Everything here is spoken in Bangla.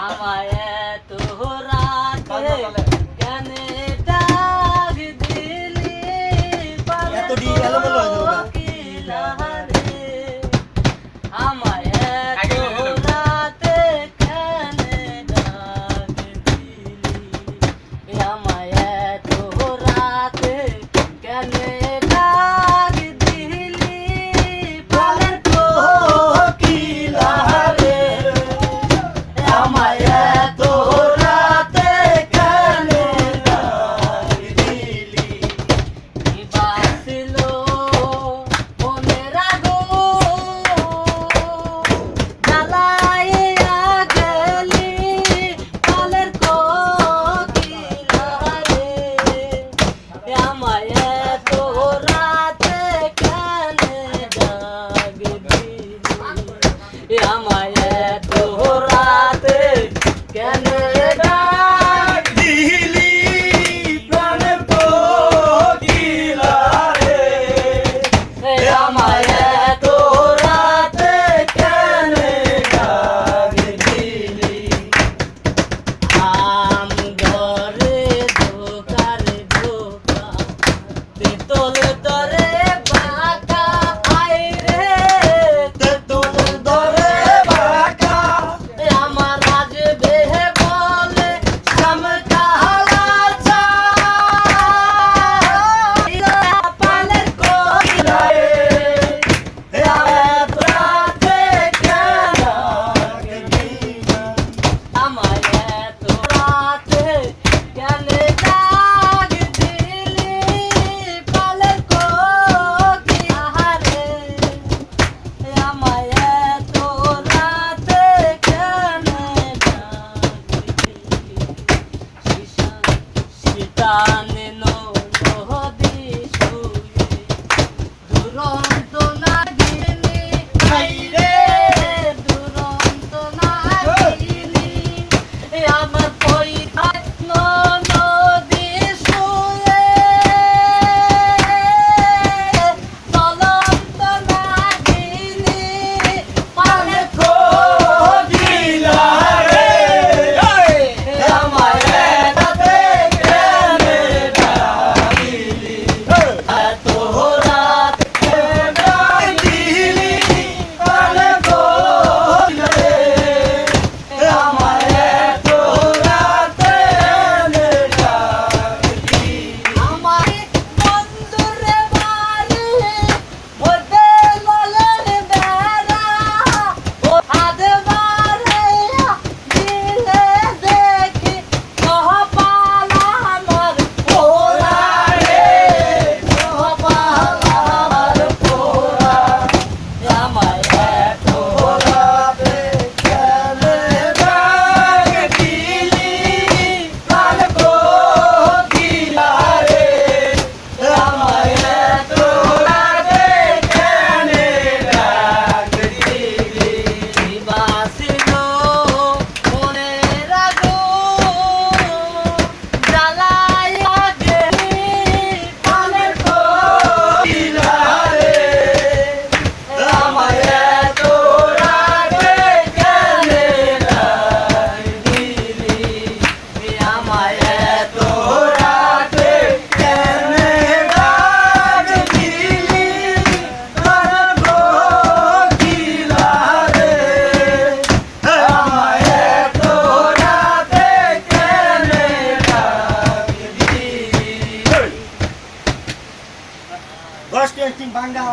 আমায় তোরাতে গানে ডাক দিলি এতটি এলোমেলো হয়ে গেল কিলারে আমায় তোরাতে গানে ডাক দিলি আমায় তোরাতে গানে ডাক দিলি প্রাণের কোকিলারে আমায় তোরাতে গানে ডাক দিলি বাসিল মনের আগুন জ্বালাইয়া গেলি প্রাণের কোকিলারে আমায় তোরাতে গানে ডাক দিলি আমায় তোরাতে গানে ডাক দিলি প্রাণের কোকিলারে আমায় তোরাতে গানে ডাক দিলি আম ঘরে ধোকারে ধোকা তেতল দরে বাঁকা আইরে তেতুল ধরে বাঁকা আমার আজ বেহে বলে সমকালা পালের কোকিলারে আমায় তোরাতে গানে আমায় তোরাতে গানে ডাক দিলি পালের কোকিলারে আমায় তোরাতে গানে ডাক দিলি শীতানে নদী শুয়ে দুরন্ত নাগিনী আইরে দুরন্ত নাগিনী আমার পৈঠায় নদী শুয়ে চলন্ত নাগিনী পানের কোকিলারে আমায় তাতে গানে ডাক দিলি তোরাতে ডাক দিলি প্রাণের কোকিলারে আমায় তোরাতে ডাক দিলি আমার বন্ধুরে বাড়ি বলতে ললেন বেড়া ও হাত বারে দিলে দেখি কহপালা আমার পোড়া রে কহপালা আমার পোড়া আমায় তোরাতে গানে ডাক দিলি প্রাণের কোকিলারে আমায় তোরাতে গানে ডাক দিলি বাসিল মনের আগুন জ্বালাইয়া গেলি প্রাণের কোকিলারে আমায় তোরাতে গানে ডাক দিলি আমায় তোরাতে গানে ডাক দিলি প্রাণের কোকিলারে আমায় তোরাতে গানে ডাক দিলি 10 বাংলা